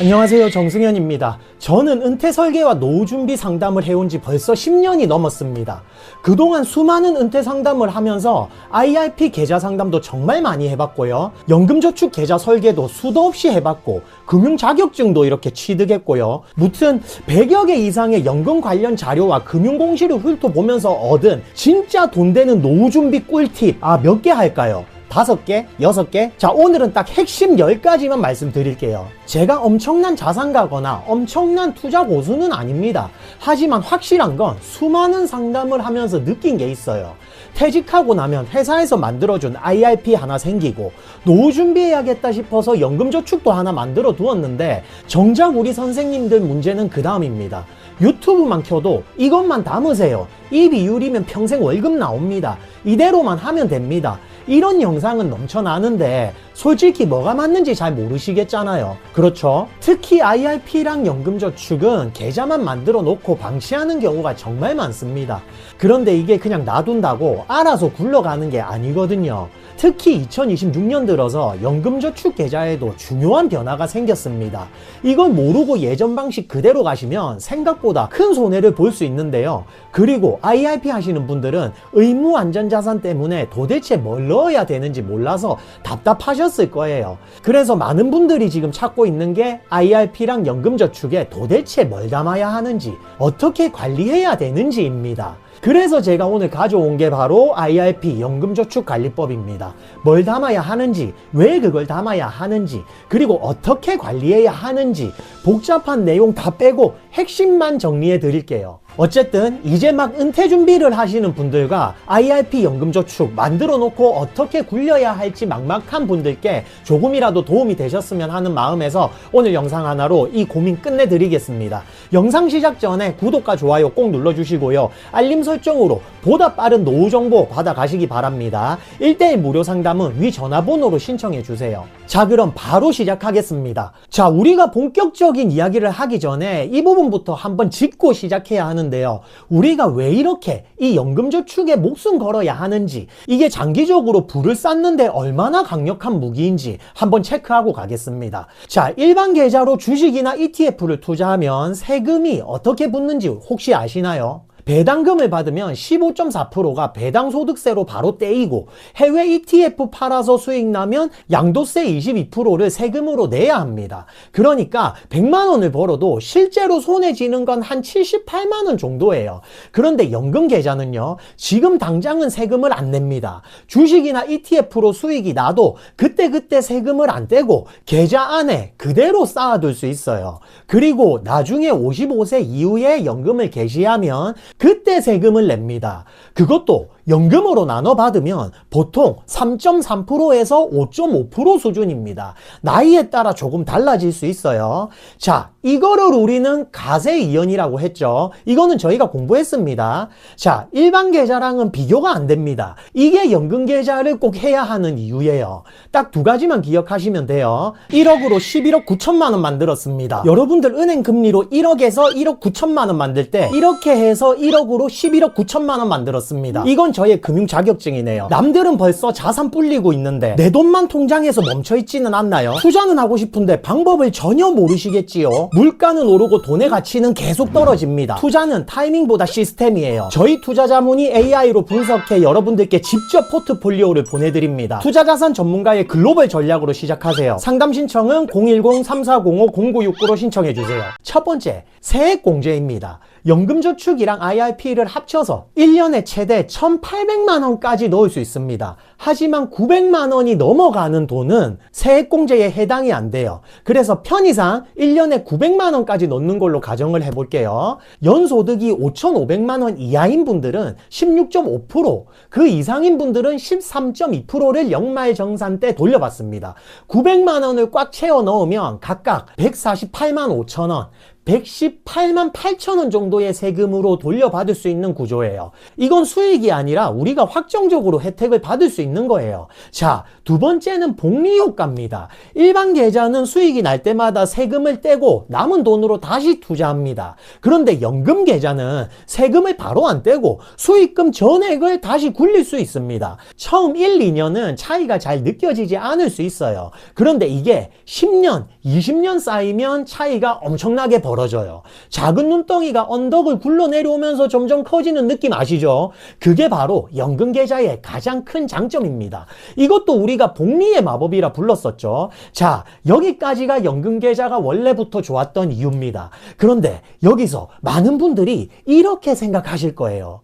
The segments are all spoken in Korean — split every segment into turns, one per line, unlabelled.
안녕하세요, 정승현입니다. 저는 은퇴 설계와 노후 준비 상담을 해온 지 벌써 10년이 넘었습니다. 그동안 수많은 은퇴 상담을 하면서 IRP 계좌 상담도 정말 많이 해봤고요. 연금저축 계좌 설계도 수도 없이 해봤고 금융 자격증도 이렇게 취득했고요. 무튼 100여 개 이상의 연금 관련 자료와 금융 공시를 훑어보면서 얻은 진짜 돈 되는 노후 준비 꿀팁 몇 개 할까요? 5개? 6개? 자, 오늘은 딱 핵심 10가지만 말씀드릴게요. 제가 엄청난 자산가거나 엄청난 투자 고수는 아닙니다. 하지만 확실한 건 수많은 상담을 하면서 느낀 게 있어요. 퇴직하고 나면 회사에서 만들어준 IRP 하나 생기고 노후 준비해야겠다 싶어서 연금저축도 하나 만들어 두었는데 정작 우리 선생님들 문제는 그 다음입니다. 유튜브만 켜도 이것만 담으세요. 이 비율이면 평생 월급 나옵니다. 이대로만 하면 됩니다. 이런 영상은 넘쳐나는데 솔직히 뭐가 맞는지 잘 모르시겠잖아요. 그렇죠? 특히 IRP랑 연금저축은 계좌만 만들어 놓고 방치하는 경우가 정말 많습니다. 그런데 이게 그냥 놔둔다고 알아서 굴러가는 게 아니거든요. 특히 2026년 들어서 연금저축 계좌에도 중요한 변화가 생겼습니다. 이걸 모르고 예전 방식 그대로 가시면 생각보다 큰 손해를 볼 수 있는데요. 그리고 IRP 하시는 분들은 의무 안전자산 때문에 도대체 뭘 넣어야 되는지 몰라서 답답하셨을 거예요. 그래서 많은 분들이 지금 찾고 있는 게 IRP랑 연금저축에 도대체 뭘 담아야 하는지, 어떻게 관리해야 되는지입니다. 그래서 제가 오늘 가져온 게 바로 IRP 연금저축관리법입니다. 뭘 담아야 하는지, 왜 그걸 담아야 하는지, 그리고 어떻게 관리해야 하는지 복잡한 내용 다 빼고 핵심만 정리해 드릴게요. 어쨌든 이제 막 은퇴 준비를 하시는 분들과 IRP 연금저축 만들어 놓고 어떻게 굴려야 할지 막막한 분들께 조금이라도 도움이 되셨으면 하는 마음에서 오늘 영상 하나로 이 고민 끝내드리겠습니다. 영상 시작 전에 구독과 좋아요 꼭 눌러주시고요. 알림 설정으로 보다 빠른 노후 정보 받아가시기 바랍니다. 1:1 무료 상담은 위 전화번호로 신청해주세요. 자, 그럼 바로 시작하겠습니다. 자, 우리가 본격적인 이야기를 하기 전에 이 부분부터 한번 짚고 시작해야 하는데요. 우리가 왜 이렇게 이 연금저축에 목숨 걸어야 하는지, 이게 장기적으로 부를 쌓는데 얼마나 강력한 무기인지 한번 체크하고 가겠습니다. 자, 일반 계좌로 주식이나 ETF를 투자하면 세금이 어떻게 붙는지 혹시 아시나요? 배당금을 받으면 15.4%가 배당소득세로 바로 떼이고, 해외 ETF 팔아서 수익 나면 양도세 22%를 세금으로 내야 합니다. 그러니까 100만 원을 벌어도 실제로 손해 지는 건 한 78만 원 정도예요. 그런데 연금 계좌는요, 지금 당장은 세금을 안 냅니다. 주식이나 ETF로 수익이 나도 그때그때 세금을 안 떼고 계좌 안에 그대로 쌓아둘 수 있어요. 그리고 나중에 55세 이후에 연금을 개시하면 그때 세금을 냅니다. 그것도 연금으로 나눠 받으면 보통 3.3%에서 5.5% 수준입니다. 나이에 따라 조금 달라질 수 있어요. 자, 이거를 우리는 가세이연이라고 했죠. 이거는 저희가 공부했습니다. 자, 일반 계좌랑은 비교가 안 됩니다. 이게 연금 계좌를 꼭 해야 하는 이유예요. 딱 두 가지만 기억하시면 돼요. 1억으로 11억 9천만 원 만들었습니다. 여러분들 은행 금리로 1억에서 1억 9천만 원 만들 때 이렇게 해서 1억으로 11억 9천만 원 만들었습니다. 이건 저의 금융 자격증이네요. 남들은 벌써 자산 불리고 있는데 내 돈만 통장에서 멈춰있지는 않나요? 투자는 하고 싶은데 방법을 전혀 모르시겠지요. 물가는 오르고 돈의 가치는 계속 떨어집니다. 투자는 타이밍보다 시스템이에요. 저희 투자자문이 AI로 분석해 여러분들께 직접 포트폴리오를 보내드립니다. 투자자산 전문가의 글로벌 전략으로 시작하세요. 상담 신청은 010-3405-0969로 신청해주세요. 첫 번째, 세액공제입니다. 연금저축이랑 IRP를 합쳐서 1년에 최대 1,800만원까지 넣을 수 있습니다. 하지만 900만원이 넘어가는 돈은 세액공제에 해당이 안 돼요. 그래서 편의상 1년에 900만원까지 넣는 걸로 가정을 해볼게요. 연소득이 5,500만원 이하인 분들은 16.5%, 그 이상인 분들은 13.2%를 연말정산 때 돌려받습니다. 900만원을 꽉 채워 넣으면 각각 148만 5천원, 118만 8천원 정도의 세금으로 돌려받을 수 있는 구조예요. 이건 수익이 아니라 우리가 확정적으로 혜택을 받을 수 있는 있는 거예요. 자, 두 번째는 복리 효과입니다. 일반 계좌는 수익이 날 때마다 세금을 떼고 남은 돈으로 다시 투자합니다. 그런데 연금 계좌는 세금을 바로 안 떼고 수익금 전액을 다시 굴릴 수 있습니다. 처음 1, 2년은 차이가 잘 느껴지지 않을 수 있어요. 그런데 이게 10년, 20년 쌓이면 차이가 엄청나게 벌어져요. 작은 눈덩이가 언덕을 굴러 내려오면서 점점 커지는 느낌 아시죠? 그게 바로 연금 계좌의 가장 큰 장점입니다. 이것도 우리가 복리의 마법이라 불렀었죠. 자, 여기까지가 연금 계좌가 원래부터 좋았던 이유입니다. 그런데 여기서 많은 분들이 이렇게 생각하실 거예요.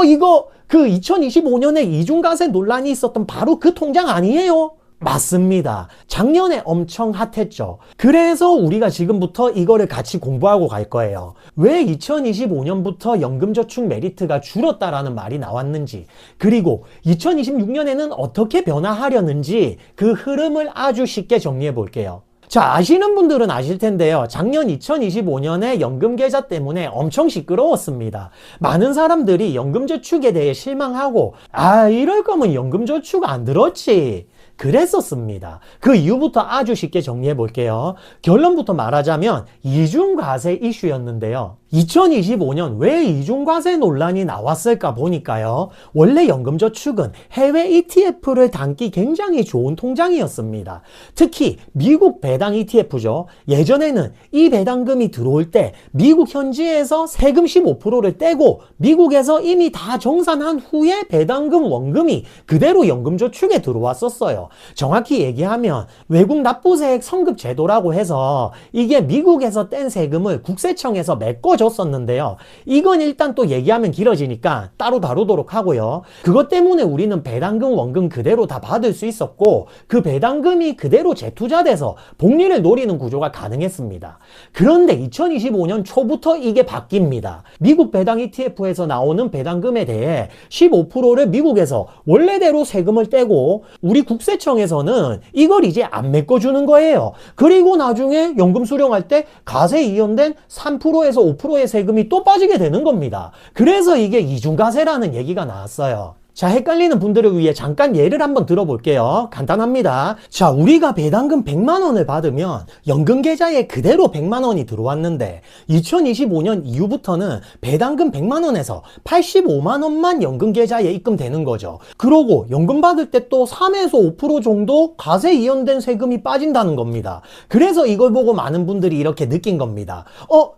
이거 그 2025년에 이중과세 논란이 있었던 바로 그 통장 아니에요? 맞습니다. 작년에 엄청 핫했죠. 그래서 우리가 지금부터 이거를 같이 공부하고 갈 거예요. 왜 2025년부터 연금저축 메리트가 줄었다라는 말이 나왔는지, 그리고 2026년에는 어떻게 변화하려는지 그 흐름을 아주 쉽게 정리해 볼게요. 자, 아시는 분들은 아실 텐데요. 작년 2025년에 연금계좌 때문에 엄청 시끄러웠습니다. 많은 사람들이 연금저축에 대해 실망하고 이럴 거면 연금저축 안 들었지 그랬었습니다. 그 이유부터 아주 쉽게 정리해 볼게요. 결론부터 말하자면 이중과세 이슈였는데요. 2025년 왜 이중과세 논란이 나왔을까 보니까요. 원래 연금저축은 해외 ETF를 담기 굉장히 좋은 통장이었습니다. 특히 미국 배당 ETF죠. 예전에는 이 배당금이 들어올 때 미국 현지에서 세금 15%를 떼고 미국에서 이미 다 정산한 후에 배당금 원금이 그대로 연금저축에 들어왔었어요. 정확히 얘기하면 외국 납부세액 성급 제도라고 해서 이게 미국에서 뗀 세금을 국세청에서 메꿔줬었는데요. 이건 일단 또 얘기하면 길어지니까 따로 다루도록 하고요. 그것 때문에 우리는 배당금 원금 그대로 다 받을 수 있었고 그 배당금이 그대로 재투자돼서 복리를 노리는 구조가 가능했습니다. 그런데 2025년 초부터 이게 바뀝니다. 미국 배당 ETF에서 나오는 배당금에 대해 15%를 미국에서 원래대로 세금을 떼고 우리 국세청에서는 이걸 이제 안 메꿔주는 거예요. 그리고 나중에 연금 수령할 때 가세 이연된 3%에서 5%의 세금이 또 빠지게 되는 겁니다. 그래서 이게 이중과세라는 얘기가 나왔어요. 자, 헷갈리는 분들을 위해 잠깐 예를 한번 들어볼게요. 간단합니다. 자, 우리가 배당금 100만 원을 받으면 연금 계좌에 그대로 100만 원이 들어왔는데 2025년 이후부터는 배당금 100만 원에서 85만 원만 연금 계좌에 입금되는 거죠. 그러고 연금 받을 때 또 3에서 5% 정도 가세 이연된 세금이 빠진다는 겁니다. 그래서 이걸 보고 많은 분들이 이렇게 느낀 겁니다.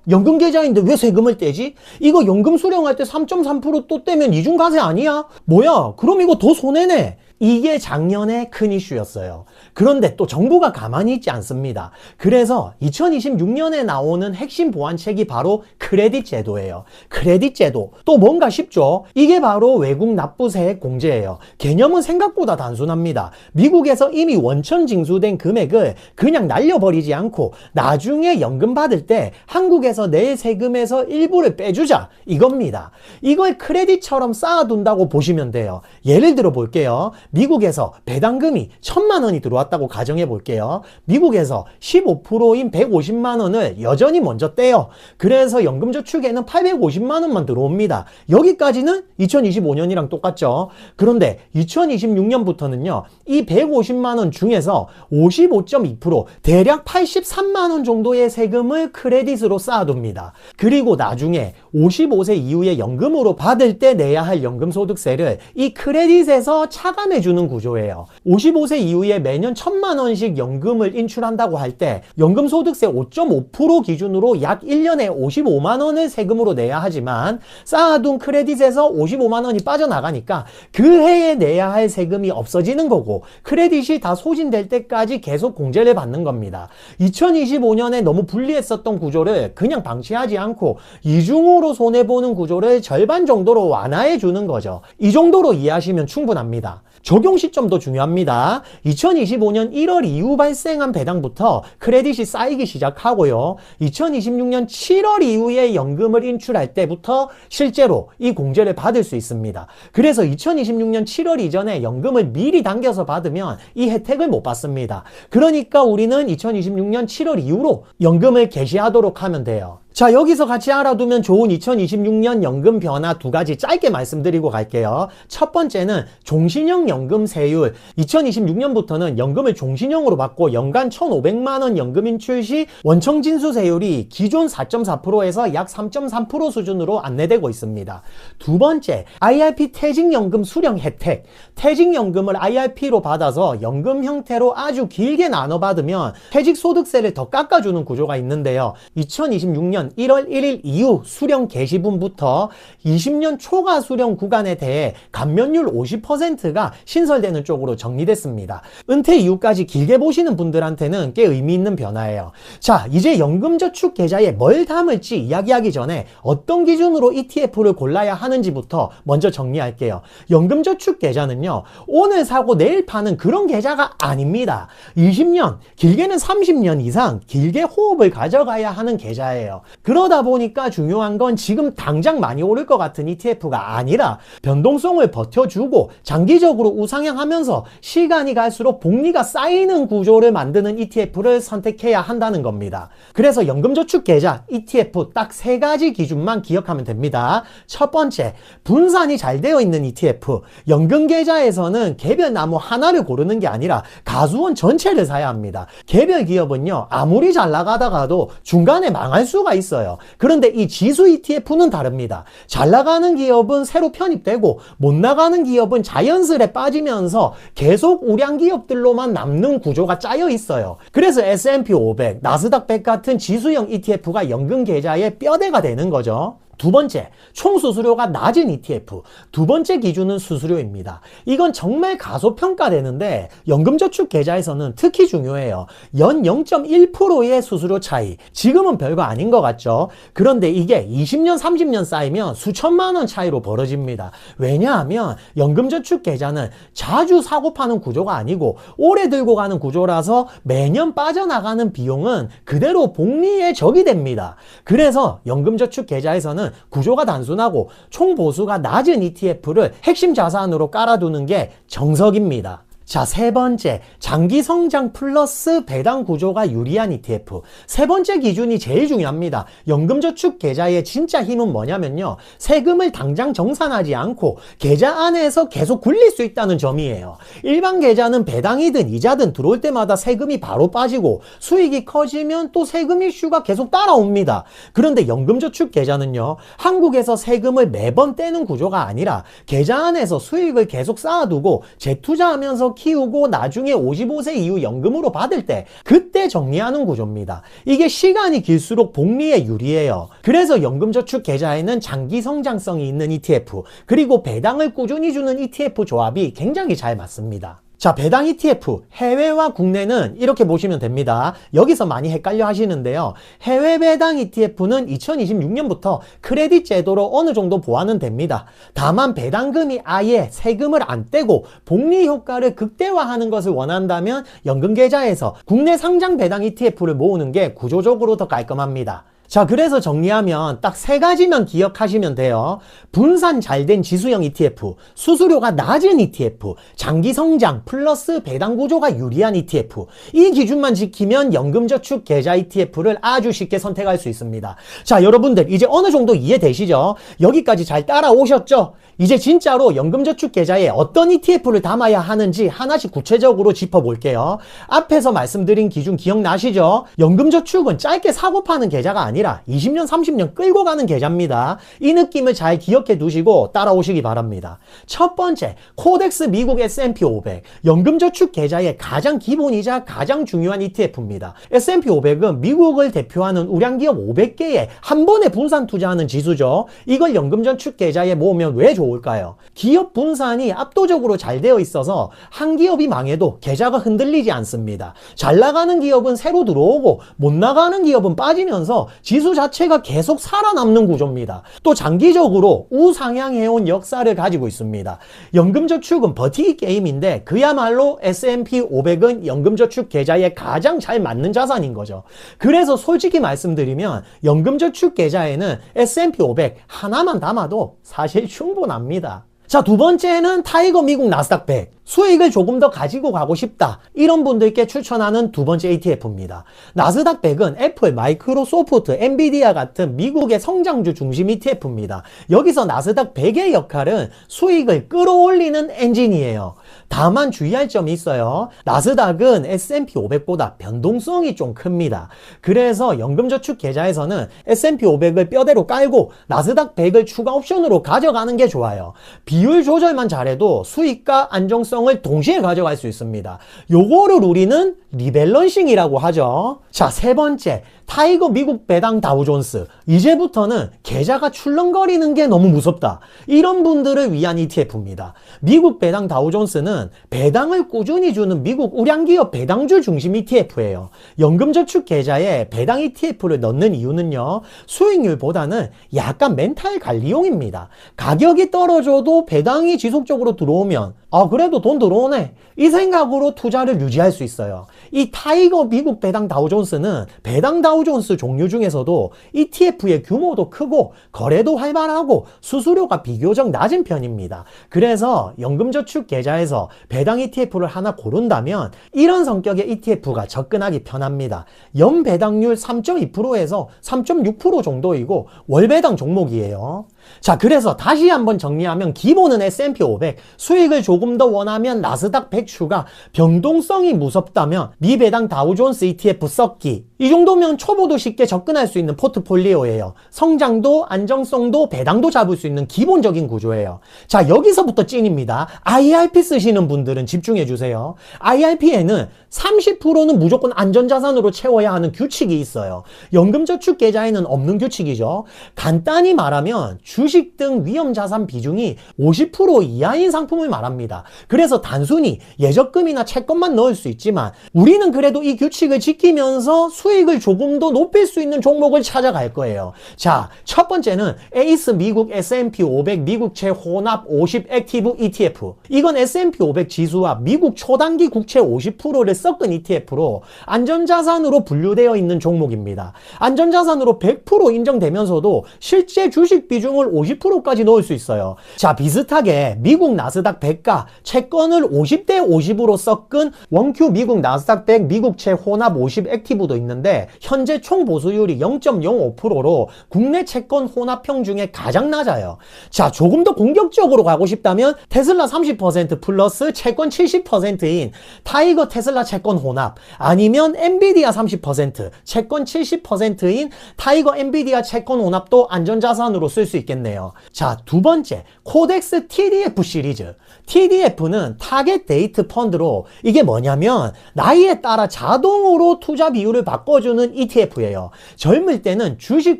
연금 계좌인데 왜 세금을 떼지? 이거 연금 수령할 때 3.3% 떼면 이중과세 아니야? 뭐야? 그럼 이거 더 손해네. 이게 작년에 큰 이슈였어요. 그런데 또 정부가 가만히 있지 않습니다. 그래서 2026년에 나오는 핵심 보완책이 바로 크레딧 제도예요. 크레딧 제도. 또 뭔가 쉽죠? 이게 바로 외국 납부세액 공제예요. 개념은 생각보다 단순합니다. 미국에서 이미 원천 징수된 금액을 그냥 날려버리지 않고 나중에 연금 받을 때 한국에서 낼 세금에서 일부를 빼주자. 이겁니다. 이걸 크레딧처럼 쌓아둔다고 보시면 돼요. 예를 들어 볼게요. 미국에서 배당금이 1,000만 원이 들어왔다고 가정해 볼게요. 미국에서 15%인 150만 원을 여전히 먼저 떼요. 그래서 연금저축에는 850만 원만 들어옵니다. 여기까지는 2025년이랑 똑같죠. 그런데 2026년부터는요. 이 150만 원 중에서 55.2% 대략 83만 원 정도의 세금을 크레딧으로 쌓아둡니다. 그리고 나중에 55세 이후에 연금으로 받을 때 내야 할 연금소득세를 이 크레딧에서 차감해 주는 구조예요. 55세 이후에 매년 1,000만 원씩 연금을 인출한다고 할 때 연금소득세 5.5% 기준으로 약 1년에 55만 원을 세금으로 내야 하지만 쌓아둔 크레딧에서 55만 원이 빠져나가니까 그 해에 내야 할 세금이 없어지는 거고 크레딧이 다 소진될 때까지 계속 공제를 받는 겁니다. 2025년에 너무 불리했었던 구조를 그냥 방치하지 않고 이중으로 손해보는 구조를 절반 정도로 완화해 주는 거죠. 이 정도로 이해하시면 충분합니다. 적용 시점도 중요합니다. 2025년 1월 이후 발생한 배당부터 크레딧이 쌓이기 시작하고요. 2026년 7월 이후에 연금을 인출할 때부터 실제로 이 공제를 받을 수 있습니다. 그래서 2026년 7월 이전에 연금을 미리 당겨서 받으면 이 혜택을 못 받습니다. 그러니까 우리는 2026년 7월 이후로 연금을 개시하도록 하면 돼요. 자, 여기서 같이 알아두면 좋은 2026년 연금 변화 두 가지 짧게 말씀드리고 갈게요. 첫 번째는 종신형 연금 세율. 2026년부터는 연금을 종신형으로 받고 연간 1,500만원 연금 인출 시 원청 진수 세율이 기존 4.4%에서 약 3.3% 수준으로 안내되고 있습니다. 두 번째, IRP 퇴직연금 수령 혜택. 퇴직연금을 IRP로 받아서 연금 형태로 아주 길게 나눠 받으면 퇴직소득세를 더 깎아주는 구조가 있는데요. 2026년 1월 1일 이후 수령 개시분부터 20년 초과 수령 구간에 대해 감면율 50%가 신설되는 쪽으로 정리됐습니다. 은퇴 이후까지 길게 보시는 분들한테는 꽤 의미 있는 변화예요. 자, 이제 연금저축 계좌에 뭘 담을지 이야기하기 전에 어떤 기준으로 ETF를 골라야 하는지부터 먼저 정리할게요. 연금저축 계좌는요, 오늘 사고 내일 파는 그런 계좌가 아닙니다. 20년, 길게는 30년 이상 길게 호흡을 가져가야 하는 계좌예요. 그러다 보니까 중요한 건 지금 당장 많이 오를 것 같은 ETF가 아니라 변동성을 버텨주고 장기적으로 우상향하면서 시간이 갈수록 복리가 쌓이는 구조를 만드는 ETF를 선택해야 한다는 겁니다. 그래서 연금저축 계좌 ETF 딱 세 가지 기준만 기억하면 됩니다. 첫 번째, 분산이 잘 되어 있는 ETF. 연금계좌에서는 개별 나무 하나를 고르는 게 아니라 가수원 전체를 사야 합니다. 개별 기업은요, 아무리 잘 나가다가도 중간에 망할 수가 있어요. 그런데 이 지수 ETF는 다릅니다. 잘 나가는 기업은 새로 편입되고 못 나가는 기업은 자연스레 빠지면서 계속 우량 기업들로만 남는 구조가 짜여 있어요. 그래서 S&P 500, 나스닥 100 같은 지수형 ETF가 연금 계좌의 뼈대가 되는 거죠. 두 번째, 총 수수료가 낮은 ETF. 두 번째 기준은 수수료입니다. 이건 정말 가소평가되는데 연금저축 계좌에서는 특히 중요해요. 연 0.1%의 수수료 차이. 지금은 별거 아닌 것 같죠? 그런데 이게 20년, 30년 쌓이면 수천만 원 차이로 벌어집니다. 왜냐하면 연금저축 계좌는 자주 사고 파는 구조가 아니고 오래 들고 가는 구조라서 매년 빠져나가는 비용은 그대로 복리의 적이 됩니다. 그래서 연금저축 계좌에서는 구조가 단순하고 총보수가 낮은 ETF를 핵심 자산으로 깔아두는 게 정석입니다. 자, 세 번째, 장기 성장 플러스 배당 구조가 유리한 ETF. 세 번째 기준이 제일 중요합니다. 연금저축 계좌의 진짜 힘은 뭐냐면요, 세금을 당장 정산하지 않고 계좌 안에서 계속 굴릴 수 있다는 점이에요. 일반 계좌는 배당이든 이자든 들어올 때마다 세금이 바로 빠지고 수익이 커지면 또 세금 이슈가 계속 따라옵니다. 그런데 연금저축 계좌는요, 한국에서 세금을 매번 떼는 구조가 아니라 계좌 안에서 수익을 계속 쌓아두고 재투자하면서 키우고 나중에 55세 이후 연금으로 받을 때 그때 정리하는 구조입니다. 이게 시간이 길수록 복리에 유리해요. 그래서 연금저축 계좌에는 장기 성장성이 있는 ETF 그리고 배당을 꾸준히 주는 ETF 조합이 굉장히 잘 맞습니다. 자, 배당 ETF, 해외와 국내는 이렇게 보시면 됩니다. 여기서 많이 헷갈려 하시는데요. 해외 배당 ETF는 2026년부터 크레딧 제도로 어느 정도 보완은 됩니다. 다만 배당금이 아예 세금을 안 떼고 복리 효과를 극대화하는 것을 원한다면 연금계좌에서 국내 상장 배당 ETF를 모으는 게 구조적으로 더 깔끔합니다. 자, 그래서 정리하면 딱 세 가지만 기억하시면 돼요. 분산 잘 된 지수형 ETF, 수수료가 낮은 ETF, 장기 성장 플러스 배당 구조가 유리한 ETF. 이 기준만 지키면 연금저축 계좌 ETF를 아주 쉽게 선택할 수 있습니다. 자, 여러분들 이제 어느 정도 이해되시죠? 여기까지 잘 따라오셨죠? 이제 진짜로 연금저축 계좌에 어떤 ETF를 담아야 하는지 하나씩 구체적으로 짚어볼게요. 앞에서 말씀드린 기준 기억나시죠? 연금저축은 짧게 사고 파는 계좌가 아니라 20년, 30년 끌고 가는 계좌입니다. 이 느낌을 잘 기억해 두시고 따라오시기 바랍니다. 첫 번째, 코덱스 미국 S&P 500. 연금저축 계좌의 가장 기본이자 가장 중요한 ETF입니다. S&P 500은 미국을 대표하는 우량기업 500개에 한 번에 분산 투자하는 지수죠. 이걸 연금저축 계좌에 모으면 왜 좋을까요? 기업 분산이 압도적으로 잘 되어 있어서 한 기업이 망해도 계좌가 흔들리지 않습니다. 잘 나가는 기업은 새로 들어오고 못 나가는 기업은 빠지면서 지수 자체가 계속 살아남는 구조입니다. 또 장기적으로 우상향해온 역사를 가지고 있습니다. 연금저축은 버티기 게임인데 그야말로 S&P 500은 연금저축 계좌에 가장 잘 맞는 자산인 거죠. 그래서 솔직히 말씀드리면 연금저축 계좌에는 S&P 500 하나만 담아도 사실 충분합니다. 자, 두 번째는 타이거 미국 나스닥 100. 수익을 조금 더 가지고 가고 싶다. 이런 분들께 추천하는 두 번째 ETF입니다. 나스닥 100은 애플, 마이크로소프트, 엔비디아 같은 미국의 성장주 중심 ETF입니다. 여기서 나스닥 100의 역할은 수익을 끌어올리는 엔진이에요. 다만 주의할 점이 있어요. 나스닥은 S&P 500보다 변동성이 좀 큽니다. 그래서 연금저축 계좌에서는 S&P 500을 뼈대로 깔고 나스닥 100을 추가 옵션으로 가져가는 게 좋아요. 비율 조절만 잘해도 수익과 안정성을 동시에 가져갈 수 있습니다. 요거를 우리는 리밸런싱이라고 하죠. 자, 세 번째, 타이거 미국 배당 다우존스. 이제부터는 계좌가 출렁거리는 게 너무 무섭다. 이런 분들을 위한 ETF입니다. 미국 배당 다우존스는 배당을 꾸준히 주는 미국 우량기업 배당주 중심 ETF예요. 연금저축 계좌에 배당 ETF를 넣는 이유는요, 수익률보다는 약간 멘탈 관리용입니다. 가격이 떨어져도 배당이 지속적으로 들어오면 그래도 돈 들어오네, 이 생각으로 투자를 유지할 수 있어요. 이 타이거 미국 배당 다우존스는 배당 다우존스 종류 중에서도 ETF의 규모도 크고 거래도 활발하고 수수료가 비교적 낮은 편입니다. 그래서 연금저축 계좌에서 배당 ETF를 하나 고른다면 이런 성격의 ETF가 접근하기 편합니다. 연배당률 3.2%에서 3.6% 정도이고 월배당 종목이에요. 자, 그래서 다시 한번 정리하면 기본은 S&P 500, 수익을 조금 더 원하면 나스닥 100 추가, 변동성이 무섭다면 미배당 다우존스 ETF 섞기, 이 정도면 초보도 쉽게 접근할 수 있는 포트폴리오예요. 성장도 안정성도 배당도 잡을 수 있는 기본적인 구조예요. 자, 여기서부터 찐입니다. IRP 쓰시는 분들은 집중해 주세요. IRP에는 30%는 무조건 안전자산으로 채워야 하는 규칙이 있어요. 연금저축 계좌에는 없는 규칙이죠. 간단히 말하면 주식 등 위험자산 비중이 50% 이하인 상품을 말합니다. 그래서 단순히 예적금이나 채권만 넣을 수 있지만 우리는 그래도 이 규칙을 지키면서 수익을 조금 더 높일 수 있는 종목을 찾아갈 거예요. 자, 첫 번째는 에이스 미국 S&P 500 미국채 혼합 50 액티브 ETF. 이건 S&P 500 지수와 미국 초단기 국채 50%를 섞은 ETF로 안전자산으로 분류되어 있는 종목입니다. 안전자산으로 100% 인정되면서도 실제 주식 비중을 50%까지 넣을 수 있어요. 자, 비슷하게 미국 나스닥 100과 채권을 50대 50으로 섞은 원큐 미국 나스닥 100 미국채 혼합 50 액티브도 있는데 현재 총 보수율이 0.05%로 국내 채권 혼합형 중에 가장 낮아요. 자, 조금 더 공격적으로 가고 싶다면 테슬라 30% 플러스 채권 70%인 타이거 테슬라 채권 혼합, 아니면 엔비디아 30% 채권 70%인 타이거 엔비디아 채권 혼합도 안전자산으로 쓸 수 있겠네요. 자, 두 번째, 코덱스 TDF 시리즈. TDF는 타겟 데이트 펀드로, 이게 뭐냐면 나이에 따라 자동으로 투자 비율을 바꿔주는 ETF예요. 젊을 때는 주식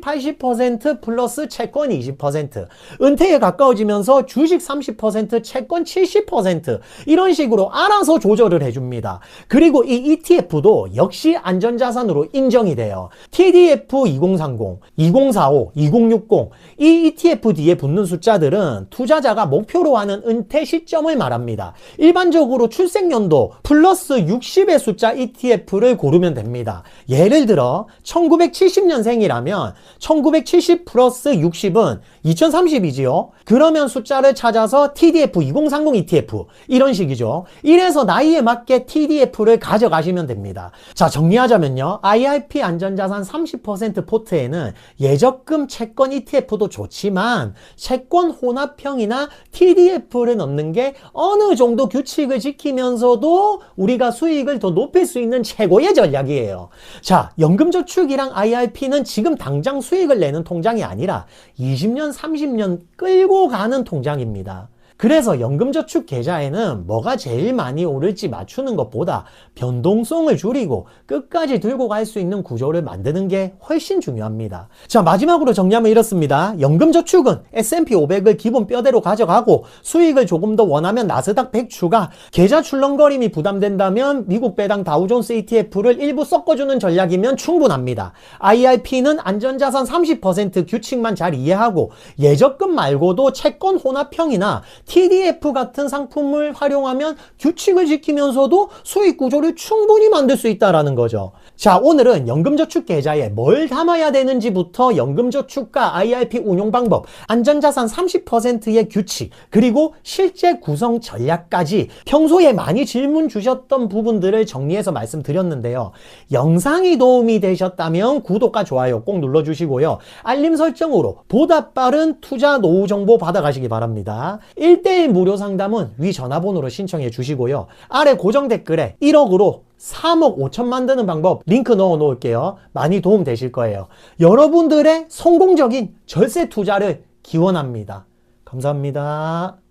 80% 플러스 채권 20%, 은퇴에 가까워지면서 주식 30% 채권 70% 이런 식으로 알아서 조절을 해줍니다. 그리고 이 ETF도 역시 안전자산으로 인정이 돼요. TDF 2030, 2045, 2060 이 ETF 뒤에 붙는 숫자들은 투자자가 목표로 하는 은퇴 시점을 말합니다. 일반적으로 출생연도 플러스 60의 숫자 ETF를 고르면 됩니다. 예를 들어 1970년생이라면 1970 플러스 60은 2030이지요. 그러면 숫자를 찾아서 TDF 2030 ETF 이런 식이죠. 이래서 나이에 맞게 TDF를 가져가시면 됩니다. 자, 정리하자면요, IRP 안전자산 30% 포트에는 예적금 채권 ETF도 좋지만 채권 혼합형이나 TDF를 넣는 게 어느 정도 규칙을 지키면서도 우리가 수익을 더 높일 수 있는 최고의 전략이에요. 자, 연금저축이랑 IRP는 지금 당장 수익을 내는 통장이 아니라 20년, 30년 끌고 가는 통장입니다. 그래서 연금저축 계좌에는 뭐가 제일 많이 오를지 맞추는 것보다 변동성을 줄이고 끝까지 들고 갈 수 있는 구조를 만드는 게 훨씬 중요합니다. 자, 마지막으로 정리하면 이렇습니다. 연금저축은 S&P 500을 기본 뼈대로 가져가고 수익을 조금 더 원하면 나스닥 100 추가, 계좌 출렁거림이 부담된다면 미국 배당 다우존스 ETF를 일부 섞어주는 전략이면 충분합니다. IRP는 안전자산 30% 규칙만 잘 이해하고 예적금 말고도 채권 혼합형이나 TDF 같은 상품을 활용하면 규칙을 지키면서도 수익 구조를 충분히 만들 수 있다라는 거죠. 자, 오늘은 연금저축 계좌에 뭘 담아야 되는지부터 연금저축과 IRP 운용 방법, 안전자산 30%의 규칙, 그리고 실제 구성 전략까지 평소에 많이 질문 주셨던 부분들을 정리해서 말씀드렸는데요. 영상이 도움이 되셨다면 구독과 좋아요 꼭 눌러주시고요. 알림 설정으로 보다 빠른 투자 노후 정보 받아가시기 바랍니다. 1:1 무료 상담은 위 전화번호로 신청해 주시고요. 아래 고정 댓글에 1억으로 3억 5천 만드는 방법 링크 넣어 놓을게요. 많이 도움 되실 거예요. 여러분들의 성공적인 절세 투자를 기원합니다. 감사합니다.